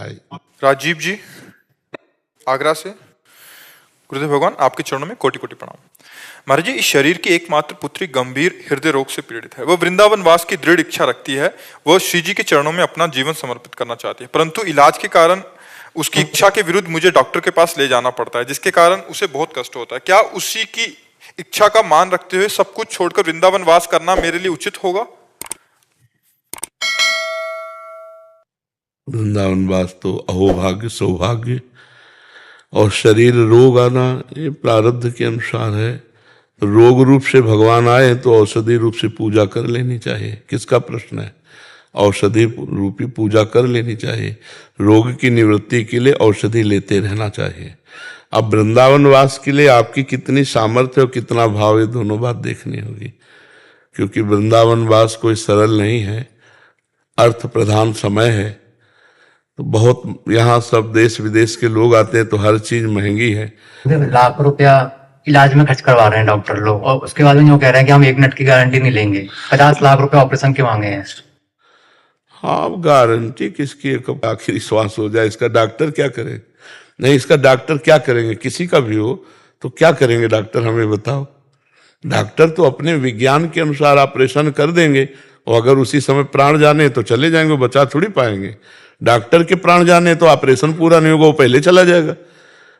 दिखाई। राजीव जी आगरा से। गुरुदेव भगवान, आपके चरणों में कोटि कोटि प्रणाम। महाराज जी, इस शरीर की एकमात्र पुत्री गंभीर हृदय रोग से पीड़ित है। वह वृंदावन वास की दृढ़ इच्छा रखती है। वह श्री जी के चरणों में अपना जीवन समर्पित करना चाहती है, परंतु इलाज के कारण उसकी इच्छा के विरुद्ध मुझे डॉक्टर के पास ले जाना पड़ता है, जिसके कारण उसे बहुत कष्ट होता है। क्या उसी की इच्छा का मान रखते हुए सब कुछ छोड़कर वृंदावन वास करना मेरे लिए उचित होगा? वृंदावन वास तो अहोभाग्य सौभाग्य, और शरीर रोग आना ये प्रारब्ध के अनुसार है। रोग रूप से भगवान आए तो औषधि रूप से पूजा कर लेनी चाहिए। किसका प्रश्न है? औषधि रूपी पूजा कर लेनी चाहिए। रोग की निवृत्ति के लिए औषधि लेते रहना चाहिए। अब वृंदावन वास के लिए आपकी कितनी सामर्थ्य और कितना भाव, ये दोनों बात देखनी होगी, क्योंकि वृंदावन वास कोई सरल नहीं है, अर्थ प्रधान समय है। तो बहुत यहाँ सब देश विदेश के लोग आते हैं, तो हर चीज महंगी है। लाख रुपया इलाज में खर्च करवा रहे हैं डॉक्टर लोग, और उसके बाद में जो कह रहे हैं कि हम 1 मिनट की गारंटी नहीं लेंगे। 50 लाख रुपए ऑपरेशन के मांगे हैं। हाँ, गारंटी किसकी? कब आखिरी श्वास हो जाए, इसका डॉक्टर क्या करे? नहीं, इसका डॉक्टर क्या करेंगे? किसी का भी हो तो क्या करेंगे डॉक्टर, हमें बताओ। डॉक्टर तो अपने विज्ञान के अनुसार ऑपरेशन कर देंगे, और अगर उसी समय प्राण जाने तो चले जाएंगे, बचा थोड़ी पाएंगे। डॉक्टर के प्राण जाने तो ऑपरेशन पूरा नहीं होगा, वो पहले चला जाएगा।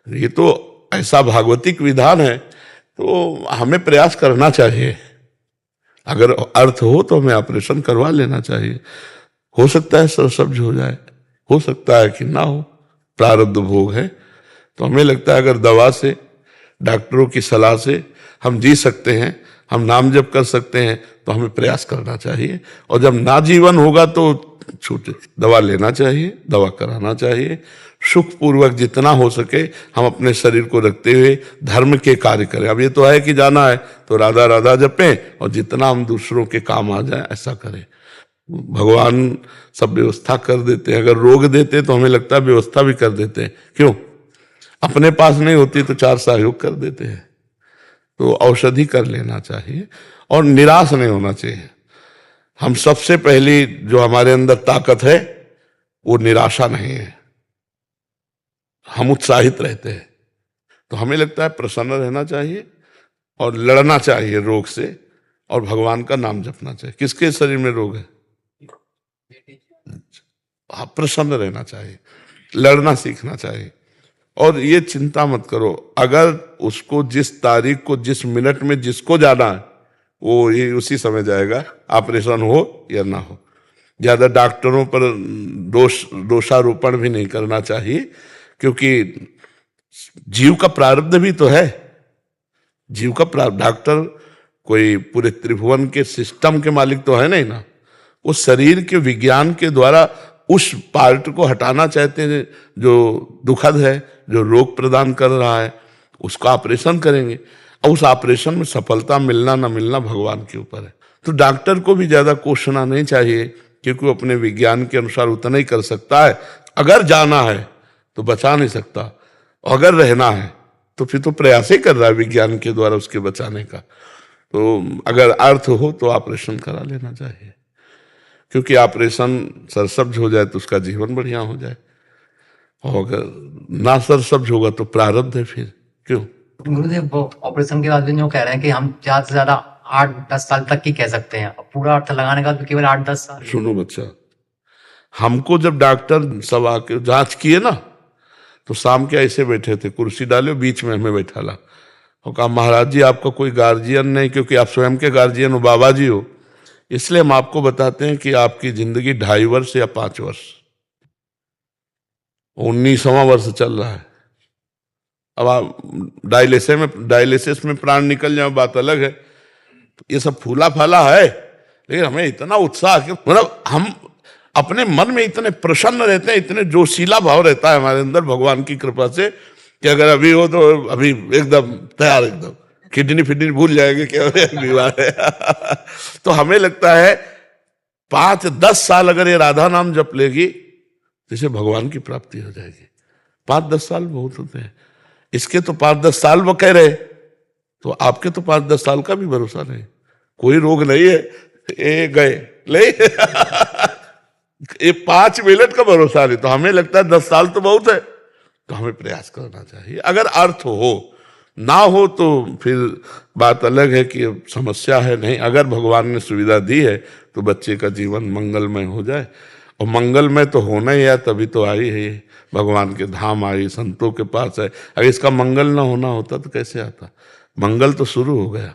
ये तो ऐसा भागवतिक विधान है, तो हमें प्रयास करना चाहिए। अगर अर्थ हो तो हमें ऑपरेशन करवा लेना चाहिए। हो सकता है सरसब्ज हो जाए, हो सकता है कि ना हो, प्रारब्ध भोग है। तो हमें लगता है अगर दवा से, डॉक्टरों की सलाह से हम जी सकते हैं, हम नाम जप कर सकते हैं, तो हमें प्रयास करना चाहिए। और जब ना जीवन होगा तो छूटे, दवा लेना चाहिए, दवा कराना चाहिए। सुखपूर्वक जितना हो सके हम अपने शरीर को रखते हुए धर्म के कार्य करें। अब ये तो है कि जाना है तो राधा राधा जपें, और जितना हम दूसरों के काम आ जाए ऐसा करें। भगवान सब व्यवस्था कर देते हैं। अगर रोग देते तो हमें लगता है व्यवस्था भी कर देते हैं। क्यों? अपने पास नहीं होती तो 4 सहयोग कर देते हैं। तो औषधि कर लेना चाहिए और निराश नहीं होना चाहिए। हम सबसे पहली जो हमारे अंदर ताकत है वो निराशा नहीं है, हम उत्साहित रहते हैं। तो हमें लगता है प्रसन्न रहना चाहिए और लड़ना चाहिए रोग से, और भगवान का नाम जपना चाहिए। किसके शरीर में रोग है? हाँ, प्रसन्न रहना चाहिए, लड़ना सीखना चाहिए। और ये चिंता मत करो, अगर उसको जिस तारीख को, जिस मिनट में जिसको जाना है वो ये उसी समय जाएगा, ऑपरेशन हो या ना हो। ज्यादा डॉक्टरों पर दोषारोपण भी नहीं करना चाहिए, क्योंकि जीव का प्रारब्ध भी तो है। जीव का प्रारब्ध, डॉक्टर कोई पूरे त्रिभुवन के सिस्टम के मालिक तो है नहीं ना। उस शरीर के विज्ञान के द्वारा उस पार्ट को हटाना चाहते हैं जो दुखद है, जो रोग प्रदान कर रहा है, उसका ऑपरेशन करेंगे। और उस ऑपरेशन में सफलता मिलना ना मिलना भगवान के ऊपर है। तो डॉक्टर को भी ज्यादा कोसना नहीं चाहिए, क्योंकि वो अपने विज्ञान के अनुसार उतना ही कर सकता है। अगर जाना है तो बचा नहीं सकता, अगर रहना है तो फिर तो प्रयास ही कर रहा है विज्ञान के द्वारा उसके बचाने का। तो अगर अर्थ हो तो ऑपरेशन करा लेना चाहिए, क्योंकि ऑपरेशन सरसब्ज हो जाए तो उसका जीवन बढ़िया हो जाए, और अगर ना सरसब्ज होगा तो प्रारब्ध है फिर। क्यों? गुरुदेव, वो ऑपरेशन के बाद भी जो कह रहे हैं कि हम ज्यादा से ज्यादा 8-10 साल तक ही कह सकते हैं, पूरा अर्थ लगाने का तो केवल 8-10 साल। सुनो बच्चा, हमको जब डॉक्टर सब आके जांच किए ना, तो शाम के ऐसे बैठे थे, कुर्सी डाले बीच में हमें बैठा ला और कहा, महाराज जी आपका कोई गार्जियन नहीं, क्योंकि आप स्वयं के गार्जियन हो, बाबा जी हो, इसलिए हम आपको बताते हैं कि आपकी जिंदगी 2.5 वर्ष या 5 वर्ष, 19वां वर्ष चल रहा है। अब आप डायलिसिस में प्राण निकल जाए बात अलग है। ये सब फूला फाला है, लेकिन हमें इतना उत्साह, मतलब हम अपने मन में इतने प्रसन्न रहते हैं, इतने जोशीला भाव रहता है हमारे अंदर भगवान की कृपा से, कि अगर अभी हो तो अभी एकदम तैयार, एकदम किडनी फिडनी भूल जाएंगे क्या बीमार है। तो हमें लगता है 5-10 साल अगर ये राधा नाम जप लेगी तो इसे भगवान की प्राप्ति हो जाएगी। 5-10 साल बहुत होते हैं, इसके तो 5-10 साल वो कह रहे, तो आपके तो 5-10 साल का भी भरोसा नहीं। कोई रोग नहीं है, ये गए ले ये 5 मिनट का भरोसा नहीं, तो हमें लगता है 10 साल तो बहुत है, तो हमें प्रयास करना चाहिए। अगर अर्थ हो, ना हो तो फिर बात अलग है कि अब समस्या है। नहीं, अगर भगवान ने सुविधा दी है तो बच्चे का जीवन मंगलमय हो जाए, और मंगलमय तो होना ही है, तभी तो आई है ये, भगवान के धाम आई, संतों के पास है। अगर इसका मंगल ना होना होता तो कैसे आता? मंगल तो शुरू हो गया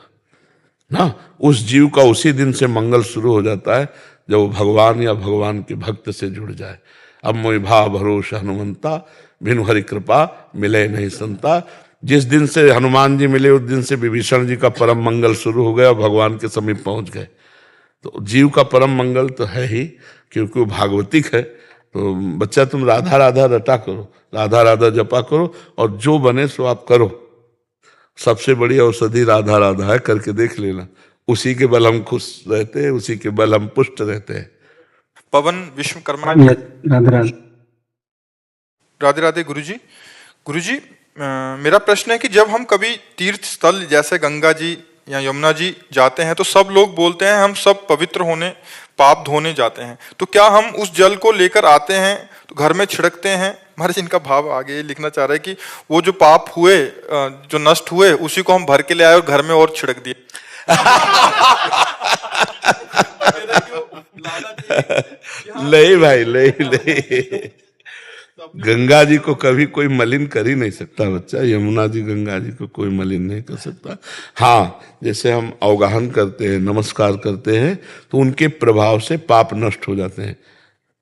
ना, उस जीव का उसी दिन से मंगल शुरू हो जाता है जब वो भगवान या भगवान के भक्त से जुड़ जाए। अब मोहि भाव भरोसा हनुमंता, बिनु हरि कृपा मिले नहीं संता। जिस दिन से हनुमान जी मिले उस दिन से विभीषण जी का परम मंगल शुरू हो गया, भगवान के समीप पहुंच गए। तो जीव का परम मंगल तो है ही, क्योंकि वो भागवतिक है। तो बच्चा तुम राधा राधा रटा करो, राधा राधा जपा करो, और जो बने सो आप करो। सबसे बड़ी औषधि राधा राधा है, करके देख लेना। उसी के बल हम खुश रहते हैं, उसी के बल हम पुष्ट रहते हैं। पवन विश्वकर्मा। राधे राधे। राधे राधे गुरुजी। गुरुजी, मेरा प्रश्न है कि जब हम कभी तीर्थ स्थल जैसे गंगा जी या यमुना जी जाते हैं तो सब लोग बोलते हैं हम सब पवित्र होने, पाप धोने जाते हैं, तो क्या हम उस जल को लेकर आते हैं तो घर में छिड़कते हैं? महाराज, इनका भाव आगे लिखना चाह रहे हैं कि वो जो पाप हुए, जो नष्ट हुए, उसी को हम भर के ले आए और घर में और छिड़क दिए। नहीं भाई, नहीं। गंगा जी को कभी कोई मलिन कर ही नहीं सकता बच्चा, यमुना जी गंगा जी को कोई मलिन नहीं कर सकता। हाँ, जैसे हम अवगाहन करते हैं, नमस्कार करते हैं, तो उनके प्रभाव से पाप नष्ट हो जाते हैं।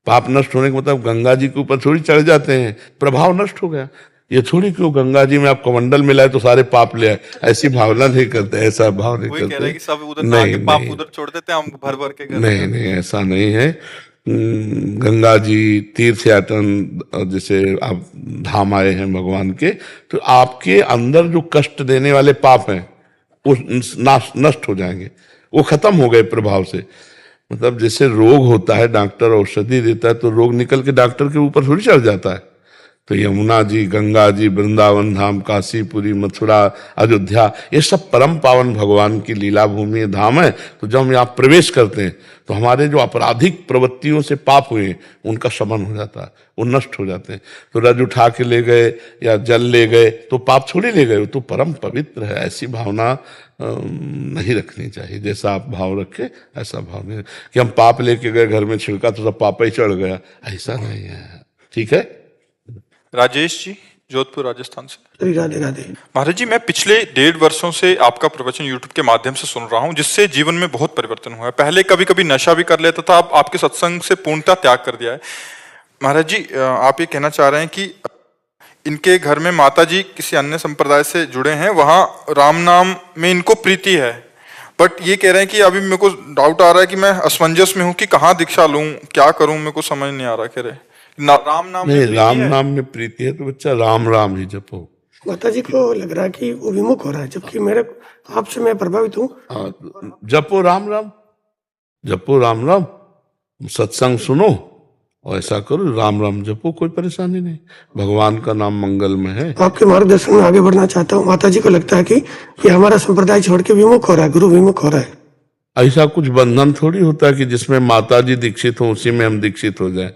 पाप नष्ट होने का मतलब गंगा जी के ऊपर थोड़ी चढ़ जाते हैं, प्रभाव नष्ट हो गया। ये थोड़ी क्यों गंगा जी में आपको मंडल मिला है तो सारे पाप ले आए, ऐसी भावना नहीं करते, ऐसा भाव नहीं करते। कह रहे हैं कि सब उधर नहीं, पाप उधर छोड़ देते हैं, हम भर भर के नहीं, नहीं, ऐसा नहीं है। गंगा जी तीर्थ याटन, जैसे आप धाम आए हैं भगवान के, तो आपके अंदर जो कष्ट देने वाले पाप हैं वो नष्ट हो जाएंगे, वो खत्म हो गए प्रभाव से। मतलब जैसे रोग होता है, डॉक्टर औषधि देता है, तो रोग निकल के डॉक्टर के ऊपर थोड़ी चढ़ जाता है। तो यमुना जी, गंगा जी, वृंदावन धाम, काशीपुरी, मथुरा, अयोध्या, ये सब परम पावन भगवान की लीला भूमि धाम है। तो जब हम यहाँ प्रवेश करते हैं तो हमारे जो आपराधिक प्रवृत्तियों से पाप हुए हैं उनका शमन हो जाता है, वो नष्ट हो जाते हैं। तो रज उठा के ले गए या जल ले गए तो पाप थोड़ी ले गए, वो तो परम पवित्र है। ऐसी भावना नहीं रखनी चाहिए। जैसा आप भाव रखे ऐसा भाव नहीं, कि हम पाप लेके गए घर में छिड़का तो सब पाप ही चढ़ गया, ऐसा नहीं है। ठीक है। राजेश जी, जोधपुर राजस्थान से। राधे राधे। महाराज जी, मैं पिछले 1.5 वर्षों से आपका प्रवचन YouTube के माध्यम से सुन रहा हूं, जिससे जीवन में बहुत परिवर्तन हुआ है। पहले कभी कभी नशा भी कर लेता था, अब आपके सत्संग से पूर्णतः त्याग कर दिया है। महाराज जी, आप ये कहना चाह रहे हैं कि इनके घर में माता जी किसी अन्य संप्रदाय से जुड़े हैं, वहां राम नाम में इनको प्रीति है, बट ये कह रहे हैं कि अभी मेरे को डाउट आ रहा है कि मैं असमंजस में हूँ कि कहाँ दीक्षा लूं, क्या करूं, मेरे को समझ नहीं आ रहा। कह रहे राम नाम नहीं, राम नाम में प्रीति है तो बच्चा राम राम ही जपो। माता जी को लग रहा है कि वो विमुख हो रहा है, जबकि मेरे आपसे मैं प्रभावित हूँ। जपो राम राम, जपो राम राम, सत्संग सुनो और ऐसा करो, राम राम जपो, कोई परेशानी नहीं। भगवान का नाम मंगल में है। आपके मार्गदर्शन में आगे बढ़ना चाहता हूँ। माता जी को लगता है कि ये हमारा संप्रदाय छोड़ के विमुख हो रहा है, गुरु विमुख हो रहा है। ऐसा कुछ बंधन थोड़ी होता है कि जिसमें माता जी दीक्षित हो उसी में हम दीक्षित हो जाएं।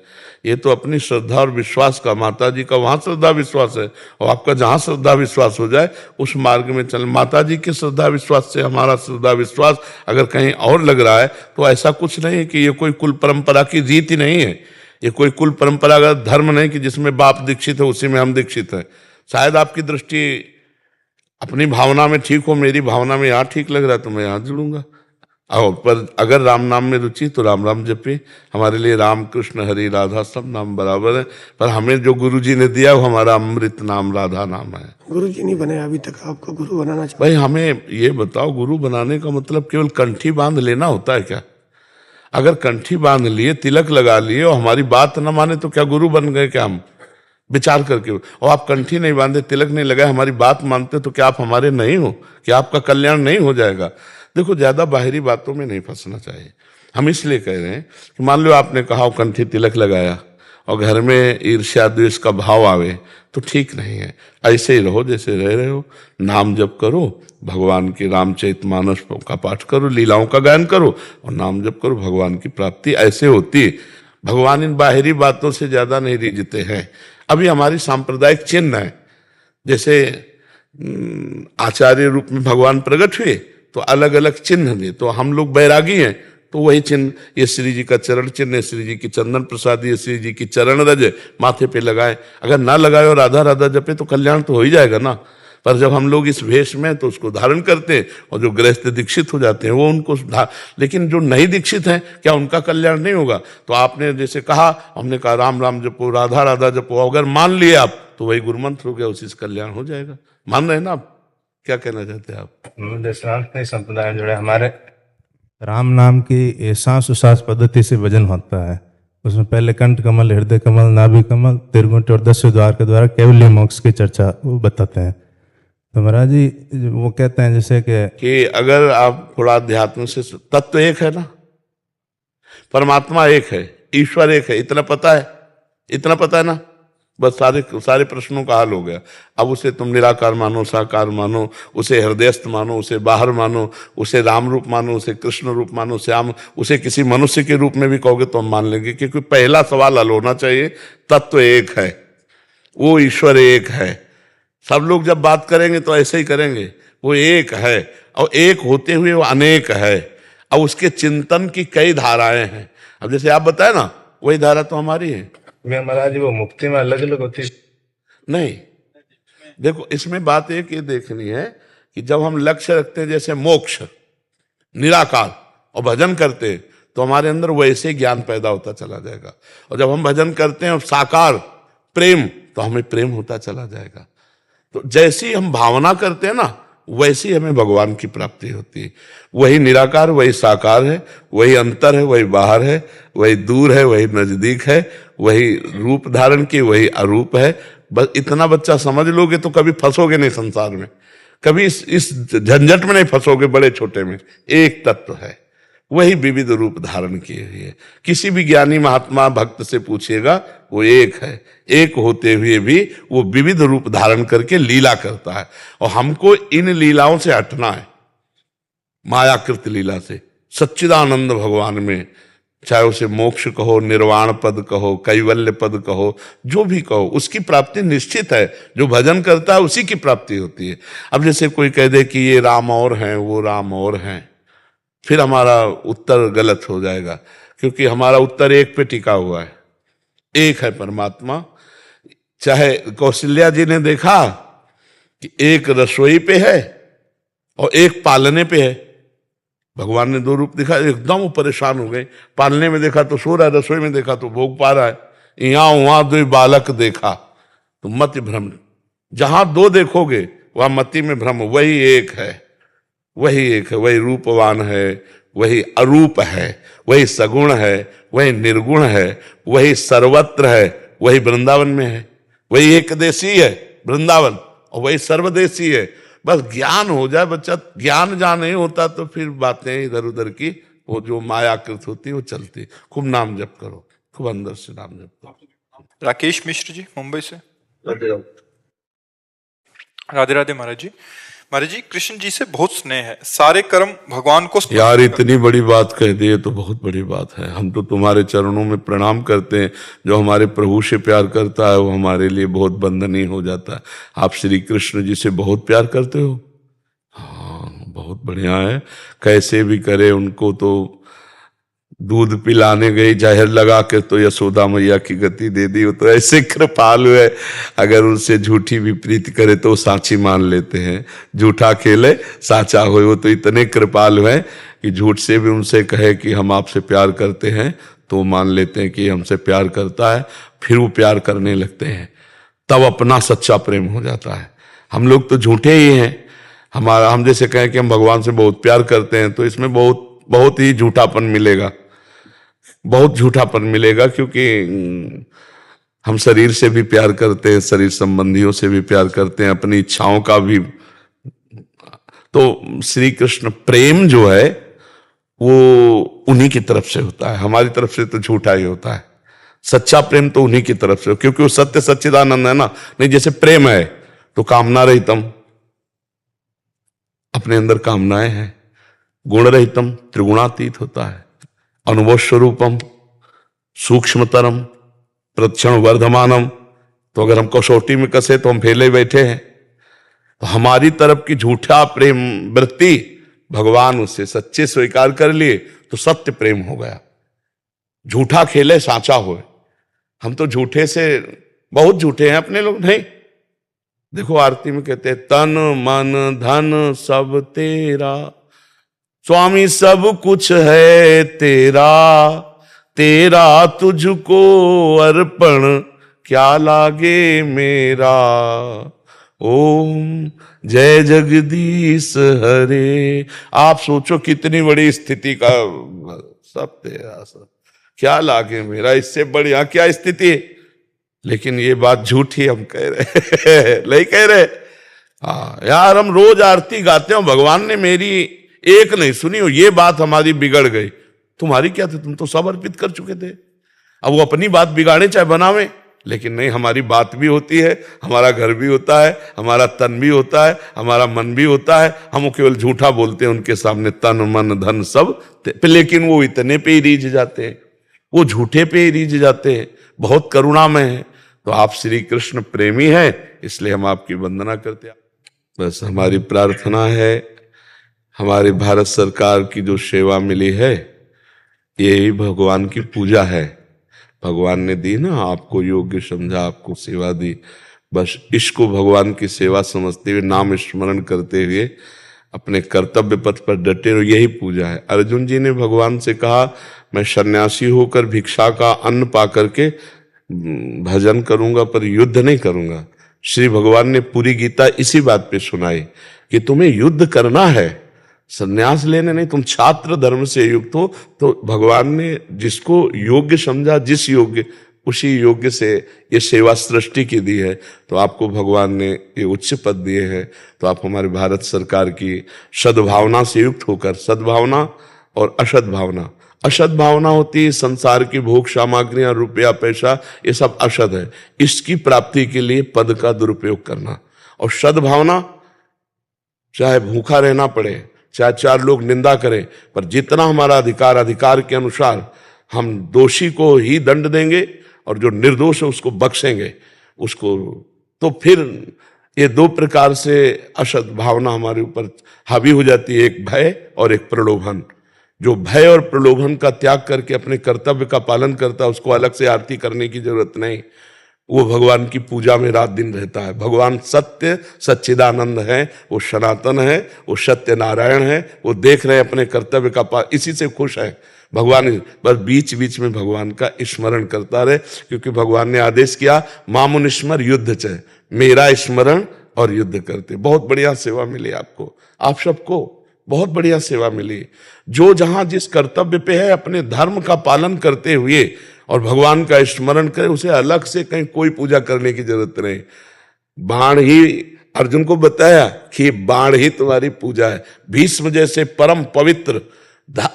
ये तो अपनी श्रद्धा और विश्वास का, माता जी का वहां श्रद्धा विश्वास है, और आपका जहां श्रद्धा विश्वास हो जाए उस मार्ग में चल। माता जी के श्रद्धा विश्वास से हमारा श्रद्धा विश्वास अगर कहीं और लग रहा है तो ऐसा कुछ नहीं है कि ये कोई कुल परंपरा की रीति नहीं है, ये कोई कुल परंपरागत धर्म नहीं कि जिसमें बाप दीक्षित है उसी में हम दीक्षित हैं। शायद आपकी दृष्टि अपनी भावना में ठीक हो, मेरी भावना में यहाँ ठीक लग रहा है तो मैं यहाँ जुड़ूंगा। पर अगर राम नाम में रुचि तो राम राम जपे। हमारे लिए राम कृष्ण हरि राधा सब नाम बराबर है, पर हमें जो गुरु जी ने दिया वो हमारा अमृत नाम राधा नाम है। गुरु जी नहीं बने अभी तक, आपको गुरु बनाना चाहिए। भाई हमें ये बताओ, गुरु बनाने का मतलब केवल कंठी बांध लेना होता है क्या? अगर कंठी बांध लिए, तिलक लगा लिए और हमारी बात न माने तो क्या गुरु बन गए क्या हम? विचार करके। और आप कंठी नहीं बांधे, तिलक नहीं लगाए, हमारी बात मानते तो क्या आप हमारे नहीं हो? क्या आपका कल्याण नहीं हो जाएगा? देखो, ज्यादा बाहरी बातों में नहीं फंसना चाहिए। हम इसलिए कह रहे हैं कि मान लो आपने कहा कंठी तिलक लगाया और घर में ईर्ष्या द्वेष का भाव आवे तो ठीक नहीं है। ऐसे ही रहो जैसे रह रहे हो, नाम जप करो, भगवान के रामचरितमानस का पाठ करो, लीलाओं का गायन करो और नाम जप करो, भगवान की प्राप्ति ऐसे होती है। भगवान इन बाहरी बातों से ज्यादा नहीं रिझते हैं। अभी हमारी सांप्रदायिक चिन्ह है, जैसे आचार्य रूप में भगवान प्रकट हुए तो अलग अलग चिन्ह दिए, तो हम लोग बैरागी हैं तो वही चिन्ह, ये श्री जी का चरण चिन्ह, श्री जी की चंदन प्रसाद, ये श्री जी की चरण रज माथे पे लगाए। अगर ना लगाए और राधा राधा जपे तो कल्याण तो हो ही जाएगा ना। पर जब हम लोग इस वेश में तो उसको धारण करते हैं, और जो गृहस्थ दीक्षित हो जाते हैं वो उनको लेकिन जो नहीं दीक्षित हैं क्या उनका कल्याण नहीं होगा? तो आपने जैसे कहा, हमने कहा राम राम जपो, राधा राधा जपो, अगर मान लिए आप तो वही गुरुमंत्र हो गया, उसी से कल्याण हो जाएगा। मान रहे हैं ना आप? क्या कहना चाहते हैं आप? दर्शनार्थ संप्रदाय में जुड़े हमारे राम नाम की सांस उसास पद्धति से भजन होता है। उसमें पहले कंठ कमल, हृदय कमल, नाभि कमल, त्रिगुण और 10 द्वार के द्वारा केवल मोक्ष की चर्चा वो बताते हैं। तो महाराज जी वो कहते हैं जैसे कि अगर आप थोड़ा अध्यात्म से, तत्व एक है ना, परमात्मा एक है, ईश्वर एक है, इतना पता है, इतना पता है ना, बस सारे प्रश्नों का हल हो गया। अब उसे तुम निराकार मानो, साकार मानो, उसे हृदयस्थ मानो, उसे बाहर मानो, उसे राम रूप मानो, उसे कृष्ण रूप मानो, श्याम, उसे किसी मनुष्य के रूप में भी कहोगे तो हम मान लेंगे, क्योंकि पहला सवाल हल होना चाहिए, तत्व एक है, वो ईश्वर एक है। सब लोग जब बात करेंगे तो ऐसे ही करेंगे, वो एक है और एक होते हुए वो अनेक है। अब उसके चिंतन की कई धाराएं हैं। अब जैसे आप बताए ना, वही धारा तो हमारी है। महाराज जी वो मुक्ति में अलग अलग होती नहीं, देखो इसमें बात एक ये देखनी है कि जब हम लक्ष्य रखते हैं जैसे मोक्ष, निराकार, और भजन करते हैं तो हमारे अंदर वैसे ज्ञान पैदा होता चला जाएगा। और जब हम भजन करते हैं साकार प्रेम, तो हमें प्रेम होता चला जाएगा। तो जैसी हम भावना करते हैं ना, वैसी हमें भगवान की प्राप्ति होती है। वही निराकार, वही साकार है, वही अंतर है, वही बाहर है, वही दूर है, वही नजदीक है, वही रूप धारण की, वही अरूप है। बस इतना बच्चा समझ लोगे तो कभी फंसोगे नहीं संसार में, कभी इस झंझट में नहीं फंसोगे, बड़े छोटे में। एक तत्व है, वही विविध रूप धारण किए हुए है। किसी भी ज्ञानी महात्मा भक्त से पूछिएगा, वो एक है, एक होते हुए भी वो विविध रूप धारण करके लीला करता है। और हमको इन लीलाओं से हटना है, मायाकृत लीला से, सच्चिदानंद भगवान में, चाहे उसे मोक्ष कहो, निर्वाण पद कहो, कैवल्य पद कहो, जो भी कहो, उसकी प्राप्ति निश्चित है। जो भजन करता है उसी की प्राप्ति होती है। अब जैसे कोई कह दे कि ये राम और हैं, वो राम और हैं, फिर हमारा उत्तर गलत हो जाएगा, क्योंकि हमारा उत्तर एक पे टिका हुआ है, एक है परमात्मा। चाहे कौशल्या जी ने देखा कि एक रसोई पे है और एक पालने पे है, भगवान ने दो रूप दिखा, एकदम वो परेशान हो गए। पालने में देखा तो सो रहा है, रसोई में देखा तो भोग पा रहा है। यहाँ वहां दो बालक देखा तो मति भ्रम, जहां दो देखोगे वहां मति में भ्रम। वही एक है, वही एक है, वही रूपवान है, वही अरूप है, वही सगुण है, वही निर्गुण है, वही सर्वत्र है, वही वृंदावन में है, वही एकदेशी है वृंदावन, और वही सर्वदेशी है। बस ज्ञान हो जाए बच्चा, ज्ञान जहां नहीं होता तो फिर बातें इधर उधर की, वो जो मायाकृत होती है वो चलती। खूब नाम जप करो, खूब अंदर से नाम जप करो। राकेश मिश्र जी मुंबई से। राधे राधे महाराज जी। महाराज जी, कृष्ण जी से बहुत स्नेह है, सारे कर्म भगवान को यार इतनी बड़ी बात कह दी है तो बहुत बड़ी बात है। हम तो तुम्हारे चरणों में प्रणाम करते हैं। जो हमारे प्रभु से प्यार करता है वो हमारे लिए बहुत बंधनीय हो जाता है। आप श्री कृष्ण जी से बहुत प्यार करते हो? हाँ, बहुत बढ़िया है। कैसे भी करे, उनको तो दूध पिलाने गई जहर लगा के तो यशोदा मैया की गति दे दी। वो तो ऐसे कृपालु है, अगर उनसे झूठी भी प्रीति करे तो साची मान लेते हैं। झूठा खेले साचा होए, वो तो इतने कृपालु हैं कि झूठ से भी उनसे कहे कि हम आपसे प्यार करते हैं तो मान लेते हैं कि हमसे प्यार करता है, फिर वो प्यार करने लगते हैं, तब अपना सच्चा प्रेम हो जाता है। हम लोग तो झूठे ही हैं। हम जैसे कहें कि हम भगवान से बहुत प्यार करते हैं तो इसमें बहुत ही झूठापन मिलेगा, बहुत झूठापन मिलेगा, क्योंकि हम शरीर से भी प्यार करते हैं, शरीर संबंधियों से भी प्यार करते हैं, अपनी इच्छाओं का भी। तो श्री कृष्ण प्रेम जो है वो उन्हीं की तरफ से होता है, हमारी तरफ से तो झूठा ही होता है। सच्चा प्रेम तो उन्हीं की तरफ से, क्योंकि वो सत्य सच्चिदानंद है ना। नहीं, जैसे प्रेम है तो कामना रहितम, अपने अंदर कामनाएं हैं। गुण रहितम त्रिगुणातीत होता है। अनुभव स्वरूपम, सूक्ष्मतरम प्रत्यक्षण वर्धमानम। तो अगर हम कसौटी में कसे तो हम फेले बैठे हैं। तो हमारी तरफ की झूठा प्रेम वृत्ति भगवान उससे सच्चे स्वीकार कर लिए तो सत्य प्रेम हो गया। झूठा खेले साचा होए। हम तो झूठे से बहुत झूठे हैं अपने लोग। नहीं, देखो आरती में कहते हैं तन मन धन सब तेरा, स्वामी सब कुछ है तेरा, तेरा तुझको अर्पण क्या लागे मेरा। ओम जय जगदीश हरे। आप सोचो कितनी बड़ी स्थिति का, सब तेरा सब क्या लागे मेरा, इससे बढ़िया क्या स्थिति है। लेकिन ये बात झूठी हम कह रहे नहीं कह रहे। हाँ यार, हम रोज आरती गाते हो, भगवान ने मेरी एक नहीं सुनी हो, ये बात हमारी बिगड़ गई। तुम्हारी क्या थी, तुम तो सब अर्पित कर चुके थे। अब वो अपनी बात बिगाड़े चाहे बनावे, लेकिन नहीं, हमारी बात भी होती है, हमारा घर भी होता है, हमारा तन भी होता है, हमारा मन भी होता है। हम केवल झूठा बोलते हैं उनके सामने, तन मन धन सब, लेकिन वो इतने पे ही रीझ जाते हैं, वो झूठे पे ही रीझ जाते हैं। बहुत करुणामय है। तो आप श्री कृष्ण प्रेमी हैं, इसलिए हम आपकी वंदना करते हैं। बस हमारी प्रार्थना है, हमारी भारत सरकार की जो सेवा मिली है, यही भगवान की पूजा है। भगवान ने दी ना, आपको योग्य समझा, आपको सेवा दी। बस इसको भगवान की सेवा समझते हुए, नाम स्मरण करते हुए अपने कर्तव्य पथ पर डटे रहो, यही पूजा है। अर्जुन जी ने भगवान से कहा मैं सन्यासी होकर भिक्षा का अन्न पा करके भजन करूंगा पर युद्ध नहीं करूंगा। श्री भगवान ने पूरी गीता इसी बात पे सुनाई कि तुम्हें युद्ध करना है, संन्यास लेने नहीं। तुम छात्र धर्म से युक्त हो। तो भगवान ने जिसको योग्य समझा, जिस योग्य, उसी योग्य से ये सेवा सृष्टि की दी है। तो आपको भगवान ने ये उच्च पद दिए हैं। तो आप हमारे भारत सरकार की सद्भावना से युक्त होकर, सद्भावना और असद भावना, असद भावना होती है संसार की भोग सामग्रियां, रुपया पैसा, ये सब असद है। इसकी प्राप्ति के लिए पद का दुरुपयोग करना। और सद्भावना, चाहे भूखा रहना पड़े, चाहे चार लोग निंदा करें, पर जितना हमारा अधिकार, अधिकार के अनुसार हम दोषी को ही दंड देंगे और जो निर्दोष है उसको बख्शेंगे उसको। तो फिर ये दो प्रकार से असद भावना हमारे ऊपर हावी हो जाती है, एक भय और एक प्रलोभन। जो भय और प्रलोभन का त्याग करके अपने कर्तव्य का पालन करता है, उसको अलग से आरती करने की जरूरत नहीं। वो भगवान की पूजा में रात दिन रहता है। भगवान सत्य सच्चिदानंद है, वो सनातन है, वो सत्य नारायण है। वो देख रहे हैं अपने कर्तव्य का इसी से खुश है भगवान। बस बीच बीच में भगवान का स्मरण करता रहे, क्योंकि भगवान ने आदेश किया मामुन स्मर युद्ध च, मेरा स्मरण और युद्ध करते। बहुत बढ़िया सेवा मिली आपको, आप सबको बहुत बढ़िया सेवा मिली। जो जहां जिस कर्तव्य पे है, अपने धर्म का पालन करते हुए और भगवान का स्मरण करे, उसे अलग से कहीं कोई पूजा करने की जरूरत नहीं। बाण ही अर्जुन को बताया कि बाण ही तुम्हारी पूजा है। भीष्म जैसे परम पवित्र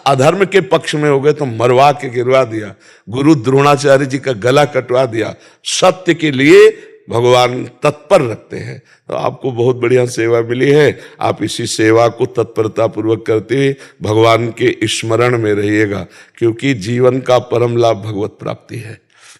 अधर्म के पक्ष में हो गए तो मरवा के गिरवा दिया। गुरु द्रोणाचार्य जी का गला कटवा दिया। सत्य के लिए भगवान तत्पर रखते हैं। तो आपको बहुत बढ़िया सेवा मिली है। आप इसी सेवा को तत्परता पूर्वक करते हुए भगवान के स्मरण में रहिएगा, क्योंकि जीवन का परम लाभ भगवत प्राप्ति है।